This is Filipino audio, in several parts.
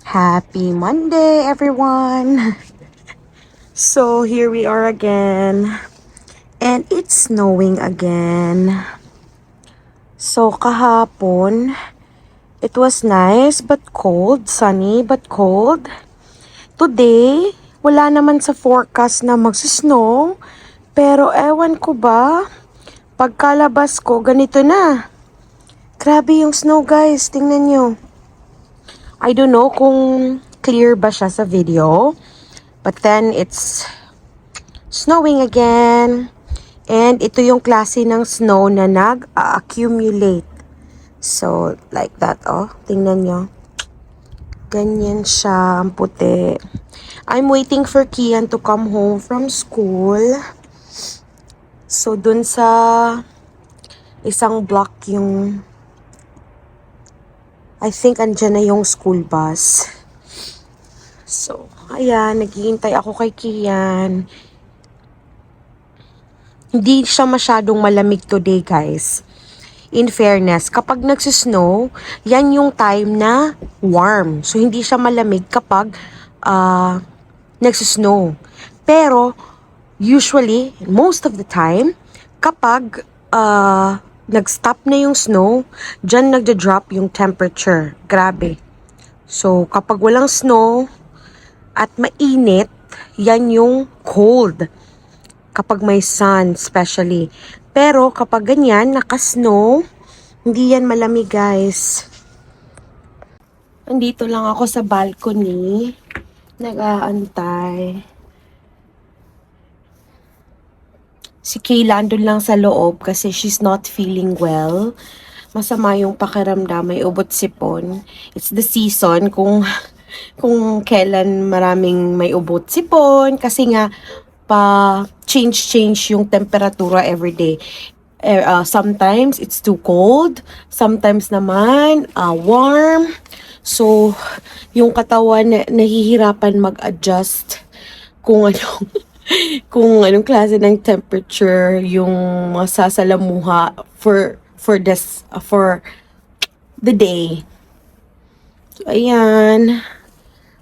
Happy Monday, everyone! So, here we are again. And it's snowing again. So, kahapon, it was nice but cold. Sunny but cold. Today, wala naman sa forecast na magsisnow. Pero ewan ko ba, pagkalabas ko, ganito na. Grabe yung snow, guys. Tingnan nyo. I don't know kung clear ba siya sa video. But then, it's snowing again. And ito yung klase ng snow na nag-accumulate. So, like that, oh. Tingnan nyo. Ganyan siya, ang puti. I'm waiting for Kian to come home from school. So, dun sa isang block yung... I think andyan na yung school bus. So, ayan, naghihintay ako kay Kian. Hindi siya masyadong malamig today, guys. In fairness, kapag nagsisnow, yan yung time na warm. So, hindi siya malamig kapag nagsisnow. Pero, usually, most of the time, kapag nag-stop na yung snow, dyan nagda-drop yung temperature. Grabe. So, kapag walang snow at mainit, yan yung cold. Kapag may sun, especially. Pero kapag ganyan, naka-snow, hindi yan malamig, guys. Andito lang ako sa balcony. Nag-aantay. Si Kayla andun lang sa loob kasi she's not feeling well. Masama yung pakiramdam, may ubot sipon. It's the season kung kailan maraming may ubot sipon kasi nga change yung temperatura every day. Sometimes it's too cold, sometimes naman warm. So, yung katawan nahihirapan mag-adjust kung anong klase ng temperature yung masasalamuha for the day. So, ayan.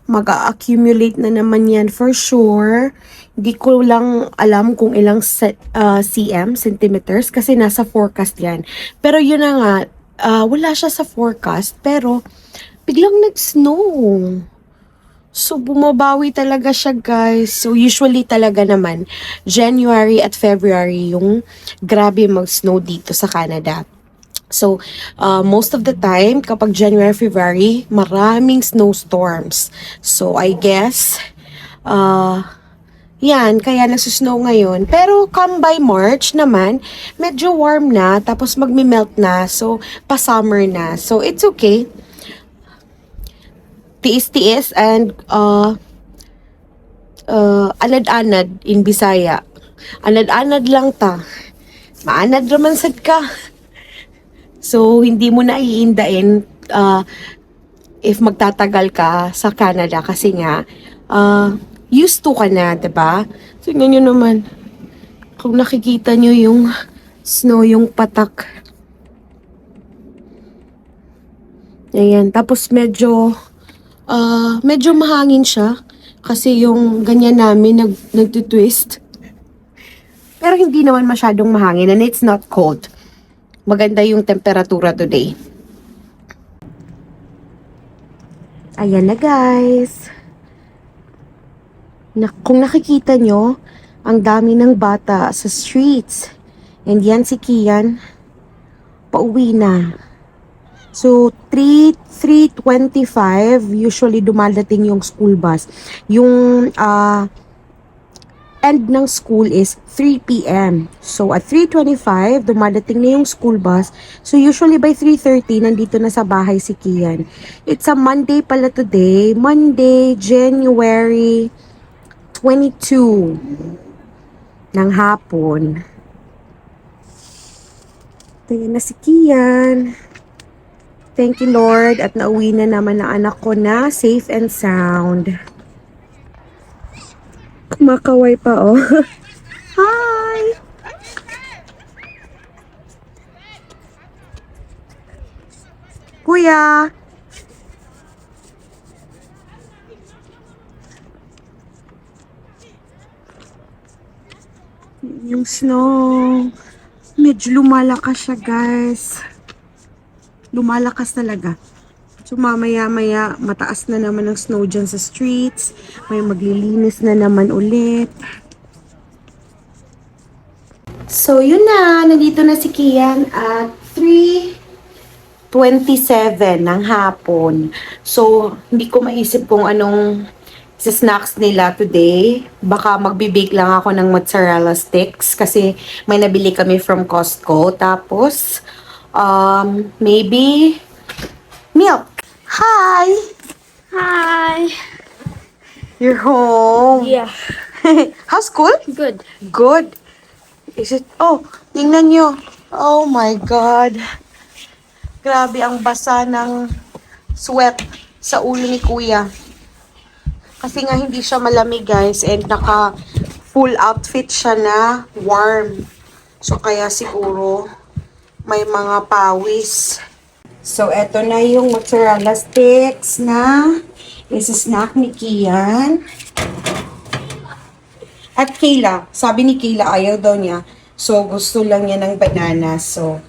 Mag-accumulate na naman yan for sure. Hindi ko lang alam kung ilang centimeters kasi nasa forecast yan. Pero yun na nga, wala siya sa forecast pero biglang nag-snow. So, bumabawi talaga siya, guys. So, usually talaga naman, January at February yung grabe mag-snow dito sa Canada. So, most of the time, kapag January, February, maraming snowstorms. So, I guess, yan, kaya nagsusnow ngayon. Pero, come by March naman, medyo warm na, tapos magme-melt na. So, pa-summer na. So, it's okay. Tiis-tiis and anad-anad in Bisaya. Anad-anad lang ta. Maanad raman sad ka. So, hindi mo na iindain if magtatagal ka sa Canada kasi nga used to ka na, diba? So, ganyan naman. Kung nakikita nyo yung snow, yung patak. Ayan. Tapos medyo mahangin siya kasi yung ganyan namin nagtutwist. Pero hindi naman masyadong mahangin and it's not cold. Maganda yung temperatura today. Ayan na, guys. Kung nakikita nyo, ang dami ng bata sa streets. And yan si Kian. Pauwi na. So, 3:25, usually dumadating yung school bus. Yung end ng school is 3 p.m. So, at 3:25, dumadating na yung school bus. So, usually by 3:30, nandito na sa bahay si Kian. It's a Monday pala today. Monday, January 22 ng hapon. Tingnan na si Kian. Thank you, Lord. At nauwi na naman ang anak ko na safe and sound. Kumakaway pa, oh. Hi! Kuya! Yung snow. Medyo lumalakas siya, guys. Lumalakas talaga. So, mamaya-maya, mataas na naman ang snow dyan sa streets. May maglilinis na naman ulit. So, yun na. Nandito na si Kian at 3:27 ng hapon. So, hindi ko maisip kung anong sa snacks nila today. Baka magbe-bake lang ako ng mozzarella sticks kasi may nabili kami from Costco. Tapos, maybe milk. Hi! Hi. You're home. Yeah. How's school? Good. Good. Is it? Oh, tingnan nyo. Oh my God. Grabe ang basa ng sweat sa ulo ni Kuya. Kasi nga hindi siya malamig, guys, and naka full outfit siya na warm. So kaya siguro may mga pawis. So eto na yung mozzarella sticks na isa-snack ni Kian. At Kayla, sabi ni Kayla ayaw daw niya. So gusto lang niya ng banana. So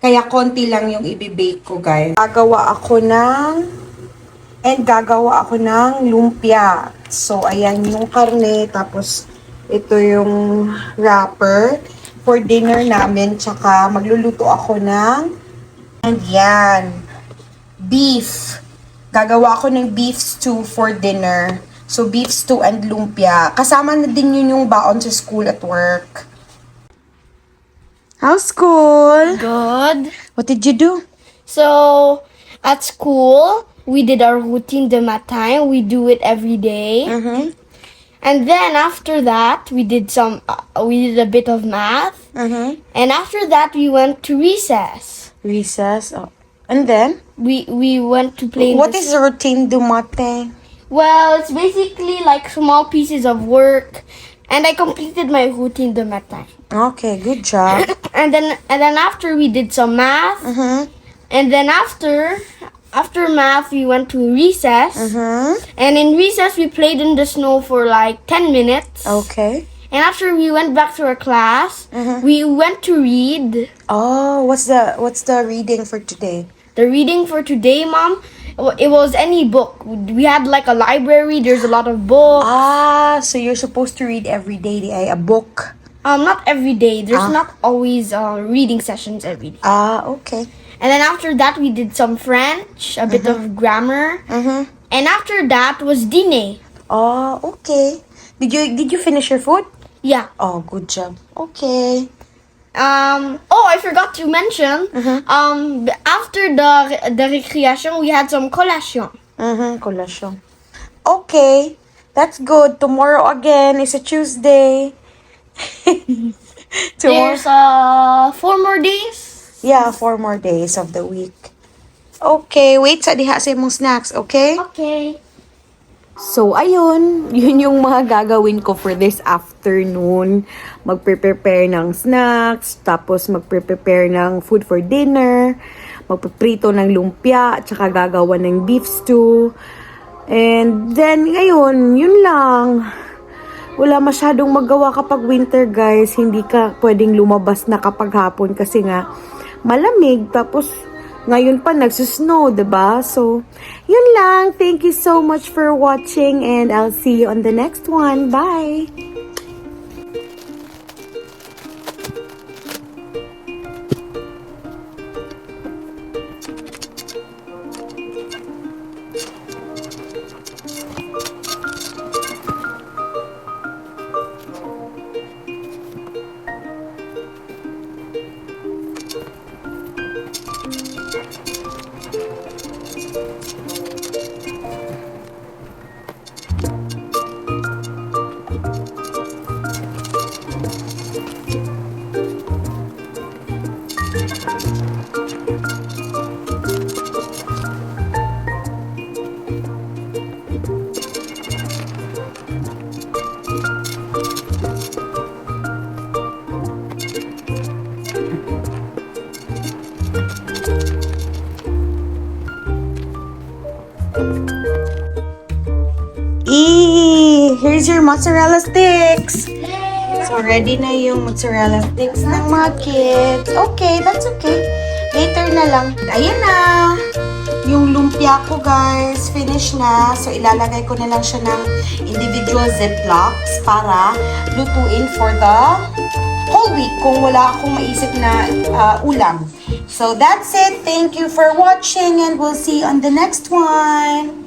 kaya konti lang yung ibibake ko, guys. Gagawa ako ng lumpia. So, ayan yung karne. Tapos, ito yung wrapper for dinner namin. Tsaka, magluluto ako and yan, beef. Gagawa ako ng beef stew for dinner. So, beef stew and lumpia. Kasama na din yun yung baon sa school at work. How's school? Good. What did you do? So, at school, we did our routine de matin. We do it every day. Mm-hmm. And then after that, we did a bit of math. Mm-hmm. And after that, we went to recess. Recess. Oh. And then? We went to play. What is the routine du matin? Well, it's basically like small pieces of work. And I completed my routine de matin. Okay, good job. And then after we did some math. Mm-hmm. And then after math, we went to recess. Mm-hmm. And in recess, we played in the snow for like 10 minutes. Okay. And after we went back to our class, Mhm. we went to read. Oh, what's the reading for today? The reading for today, Mom, it was any book. We had like a library. There's a lot of books. So you're supposed to read every day a book. Not every day. There's Ah. not always reading sessions every day. Okay. And then after that, we did some French, a bit of grammar. Mm-hmm. And after that was dîner. Oh, okay. Did you finish your food? Yeah. Oh, good job. Okay. I forgot to mention. After the recreation, we had some collation. Collation. Okay. That's good. Tomorrow again is a Tuesday. Tomorrow. There's 4 more days. Yeah, 4 more days of the week. Okay, wait sa diha sa imong snacks, okay? Okay. So, ayun. Yun yung mga gagawin ko for this afternoon. Magprepare ng snacks, tapos magprepare ng food for dinner, magpiprito ng lumpia, tsaka gagawa ng beef stew. And then, ngayon, yun lang. Wala masyadong magawa kapag winter, guys. Hindi ka pwedeng lumabas na kapag hapon kasi nga malamig. Tapos, ngayon pa nagsusnow, diba? So, yun lang. Thank you so much for watching and I'll see you on the next one. Bye! Here's your mozzarella sticks. So, ready na yung mozzarella sticks ng mga kids. Okay, that's okay. Later na lang. Ayan na. Yung lumpia ko, guys, finish na. So, ilalagay ko na lang siya ng individual ziplocs para lutuin for the whole week kung wala akong maisip na ulam. So, that's it. Thank you for watching and we'll see you on the next one.